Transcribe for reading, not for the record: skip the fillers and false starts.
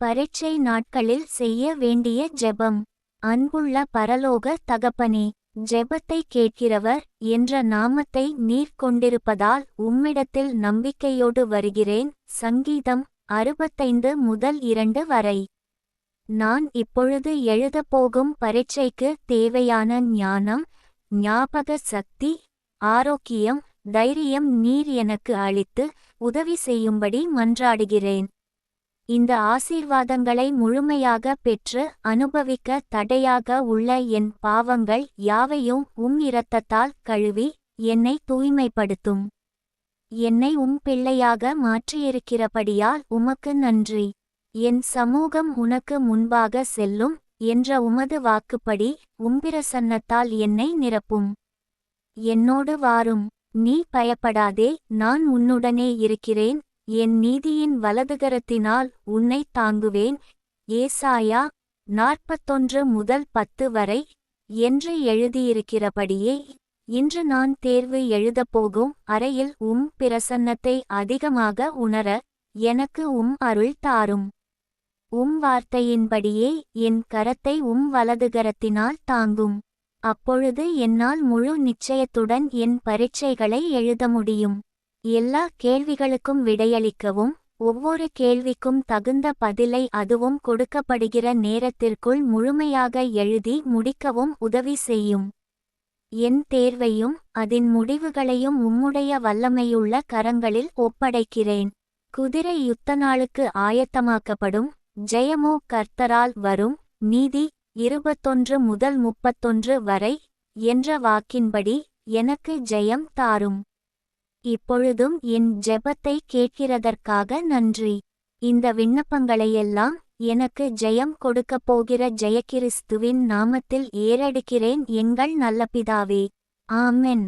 பரீட்சை நாட்களில் செய்ய வேண்டிய ஜெபம். அன்புள்ள பரலோக தகப்பனே, ஜெபத்தை கேட்கிறவர் என்ற நாமத்தை நீர் கொண்டிருப்பதால் உம்மிடத்தில் நம்பிக்கையோடு வருகிறேன். சங்கீதம் 65:2 வரை. நான் இப்பொழுது எழுதப்போகும் பரீட்சைக்கு தேவையான ஞானம், ஞாபக சக்தி, ஆரோக்கியம், தைரியம் நீர் எனக்கு அளித்து உதவி செய்யும்படி மன்றாடுகிறேன். இந்த ஆசீர்வாதங்களை முழுமையாக பெற்று அனுபவிக்க தடையாக உள்ள என் பாவங்கள் யாவையும் இரத்தத்தால் கழுவி என்னை தூய்மைப்படுத்தும். என்னை பிள்ளையாக மாற்றியிருக்கிறபடியால் உமக்கு நன்றி. என் சமூகம் உனக்கு முன்பாக செல்லும் என்ற உமது வாக்குப்படி பிரசன்னத்தால் என்னை நிரப்பும். என்னோடு வாரும், நீ பயப்படாதே, நான் உன்னுடனே இருக்கிறேன். என் நீதியின் வலதுகரத்தினால் உன்னை தாங்குவேன். ஏசாயா 41:10 வரை என்று எழுதியிருக்கிறபடியே இன்று நான் தேர்வு எழுதப்போகும் அறையில் பிரசன்னத்தை அதிகமாக உணர எனக்கு அருள் தாரும். வார்த்தையின்படியே என் கரத்தை வலதுகரத்தினால் தாங்கும். அப்பொழுது என்னால் முழு நிச்சயத்துடன் என் பரீட்சைகளை எழுத முடியும். எல்லா கேள்விகளுக்கும் விடையளிக்கவும், ஒவ்வொரு கேள்விக்கும் தகுந்த பதிலை அதுவும் கொடுக்கப்படுகிற நேரத்திற்குள் முழுமையாக எழுதி முடிக்கவும் உதவி செய்யும். என் தேர்வையும் அதன் முடிவுகளையும் உம்முடைய வல்லமையுள்ள கரங்களில் ஒப்படைக்கிறேன். குதிரை யுத்த நாளுக்கு ஆயத்தமாக்கப்படும், ஜெயமோ கர்த்தரால் வரும். நீதி 21:31 வரை என்ற வாக்கின்படி எனக்கு ஜெயம் தாரும். இப்பொழுதும் என் ஜெபத்தை கேட்கிறதற்காக நன்றி. இந்த விண்ணப்பங்களையெல்லாம் எனக்கு ஜெயம் கொடுக்கப் போகிற ஜெயகிறிஸ்துவின் நாமத்தில் ஏறெடுக்கிறேன் எங்கள் நல்ல பிதாவே. ஆமென்.